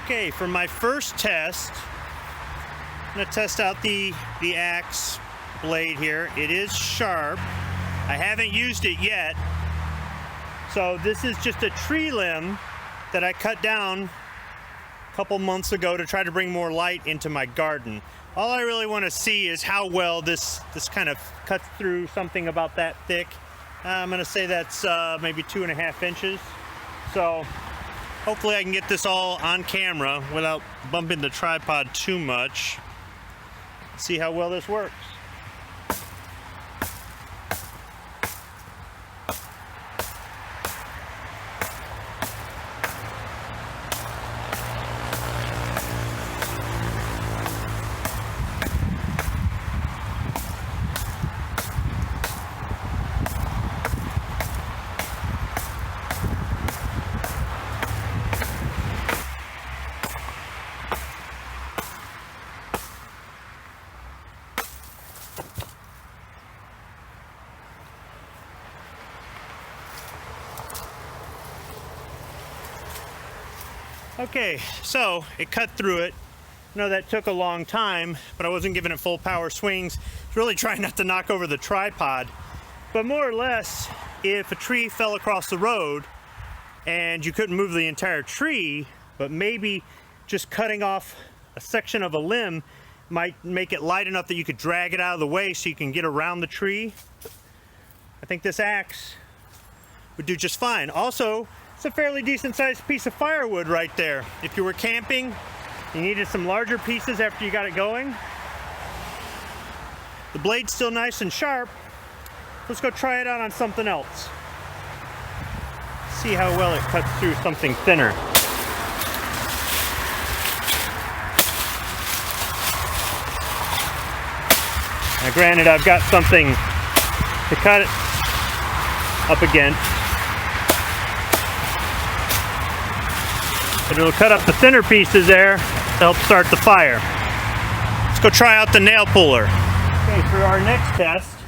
Okay, for my first test, I'm going to test out the axe blade here. It is sharp. I haven't used it yet. So this is just a tree limb that I cut down a couple months ago to try to bring more light into my garden. All I really want to see is how well this kind of cuts through something about that thick. I'm going to say that's maybe 2.5 inches. So hopefully I can get this all on camera without bumping the tripod too much. See how well this works. Okay, so it cut through it. I know that took a long time, but I wasn't giving it full power swings. I was really trying not to knock over the tripod. But more or less, if a tree fell across the road and you couldn't move the entire tree, but maybe just cutting off a section of a limb might make it light enough that you could drag it out of the way so you can get around the tree, I think this axe would do just fine. Also, it's a fairly decent sized piece of firewood right there. If you were camping, you needed some larger pieces after you got it going. The blade's still nice and sharp. Let's go try it out on something else. See how well it cuts through something thinner. Now granted, I've got something to cut it up against. But it'll cut up the thinner pieces there to help start the fire. Let's go try out the nail puller. Okay, for our next test,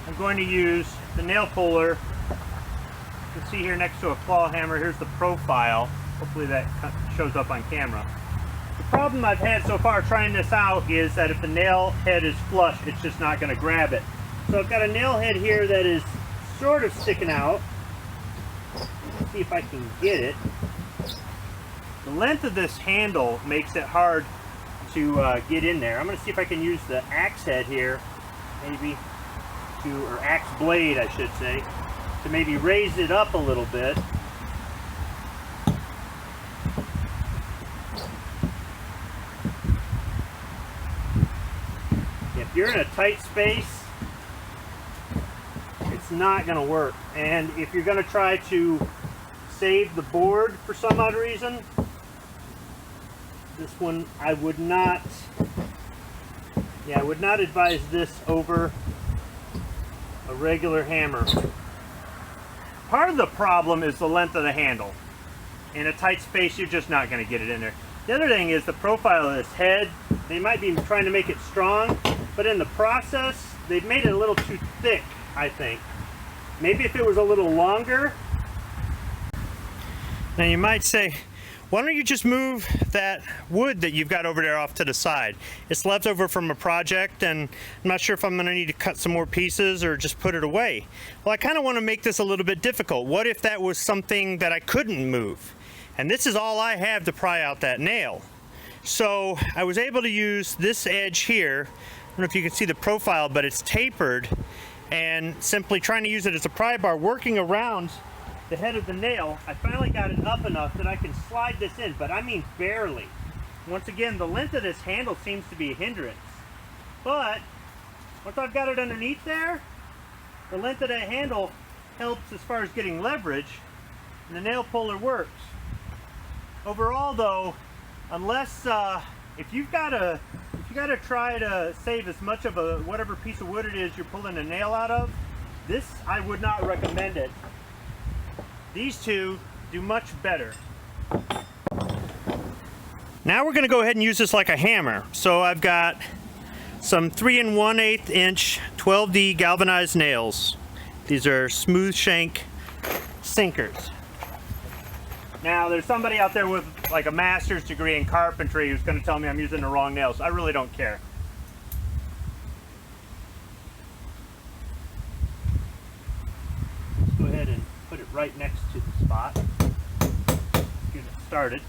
I'm going to use the nail puller. You can see here next to a claw hammer, here's the profile. Hopefully that shows up on camera. The problem I've had so far trying this out is that if the nail head is flush, it's just not going to grab it. So I've got a nail head here that is sort of sticking out. Let's see if I can get it. The length of this handle makes it hard to get in there. I'm going to see if I can use the axe head here, maybe, or axe blade I should say, to maybe raise it up a little bit. If you're in a tight space, it's not going to work. And if you're going to try to save the board for some odd reason, this one I would not advise this over a regular hammer. Part of the problem is the length of the handle. In a tight space, you're just not going to get it in there. The other thing is the profile of this head. They might be trying to make it strong, but in the process, they've made it a little too thick, I think. Maybe if it was a little longer. Now you might say, why don't you just move that wood that you've got over there off to the side? It's left over from a project, and I'm not sure if I'm going to need to cut some more pieces or just put it away. Well, I kind of want to make this a little bit difficult. What if that was something that I couldn't move? And this is all I have to pry out that nail. So I was able to use this edge here. I don't know if you can see the profile, but it's tapered, and simply trying to use it as a pry bar, working around the head of the nail, I finally got it up enough that I can slide this in, but I mean barely. Once again, the length of this handle seems to be a hindrance. But once I've got it underneath there, the length of that handle helps as far as getting leverage, and the nail puller works. Overall though, unless if you've got to try to save as much of a whatever piece of wood it is you're pulling a nail out of, this I would not recommend it. These two do much better. Now we're going to go ahead and use this like a hammer. So I've got some 3 1/8 inch 12D galvanized nails. These are smooth shank sinkers. Now, there's somebody out there with like a master's degree in carpentry who's going to tell me I'm using the wrong nails. I really don't care. Let's go ahead and put it right next to the spot. Get it started.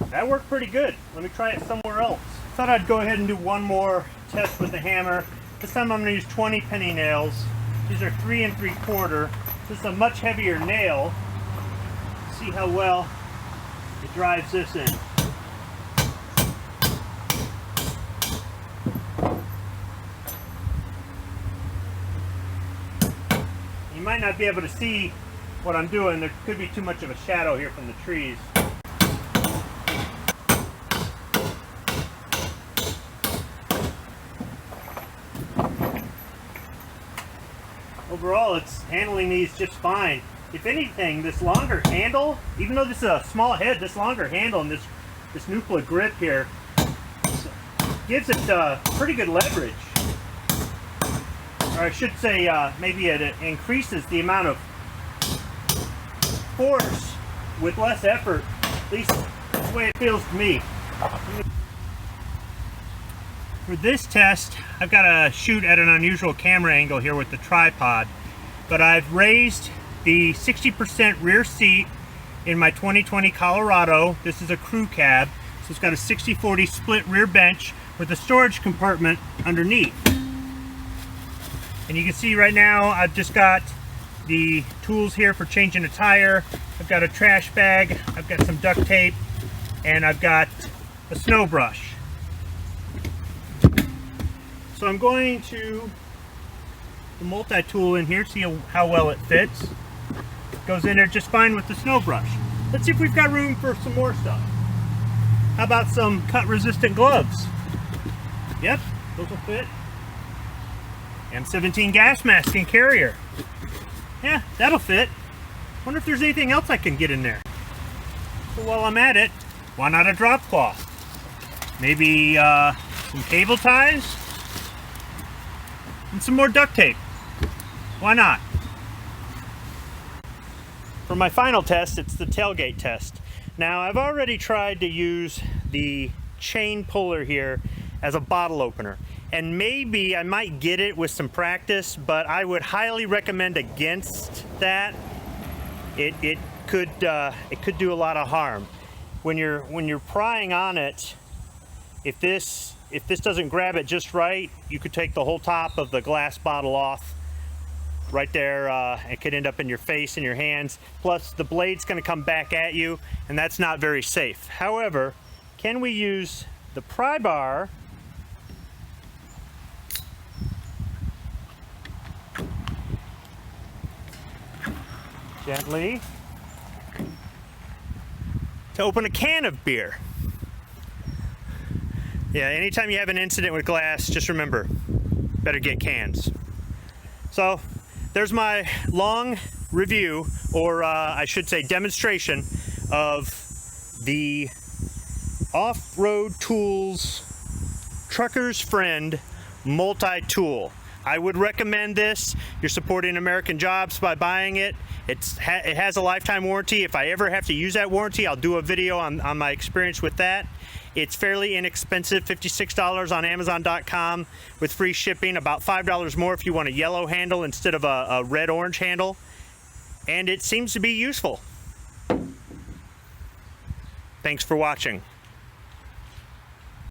That worked pretty good. Let me try it somewhere else. Thought I'd go ahead and do one more test with the hammer. This time I'm going to use 20 penny nails. These are 3 3/4. This is a much heavier nail. See how well it drives this in. You might not be able to see what I'm doing. There could be too much of a shadow here from the trees. Overall, it's handling these just fine. If anything, this longer handle, even though this is a small head, this longer handle and this NUPLA grip here gives it pretty good leverage. Or I should say, maybe it increases the amount of force with less effort. At least that's the way it feels to me. For this test, I've got to shoot at an unusual camera angle here with the tripod, but I've raised the 60% rear seat in my 2020 Colorado. This is a crew cab, so it's got a 60/40 split rear bench with a storage compartment underneath. And you can see right now I've just got the tools here for changing a tire. I've got a trash bag, I've got some duct tape, and I've got a snow brush. So I'm going to the multi-tool in here, see how well it fits. Goes in there just fine with the snow brush. Let's see if we've got room for some more stuff. How about some cut-resistant gloves? Yep, those will fit. M17 gas mask and carrier. Yeah, that'll fit. Wonder if there's anything else I can get in there. So while I'm at it, why not a drop cloth? Maybe some cable ties? And some more duct tape. Why not? For my final test, it's the tailgate test. Now, I've already tried to use the chain puller here as a bottle opener. And maybe I might get it with some practice, but I would highly recommend against that. It could do a lot of harm. When you're prying on it, if this doesn't grab it just right, you could take the whole top of the glass bottle off right there. It could end up in your face and your hands. Plus, the blade's going to come back at you, and that's not very safe. However, can we use the pry bar gently to open a can of beer? Yeah, anytime you have an incident with glass, just remember, better get cans. So, there's my long review, or I should say demonstration, of the Off-Road Tools Trucker's Friend multi-tool. I would recommend this. You're supporting American jobs by buying it. It has a lifetime warranty. If I ever have to use that warranty, I'll do a video on my experience with that. It's fairly inexpensive, $56 on Amazon.com with free shipping, about $5 more if you want a yellow handle instead of a red-orange handle. And it seems to be useful. Thanks for watching.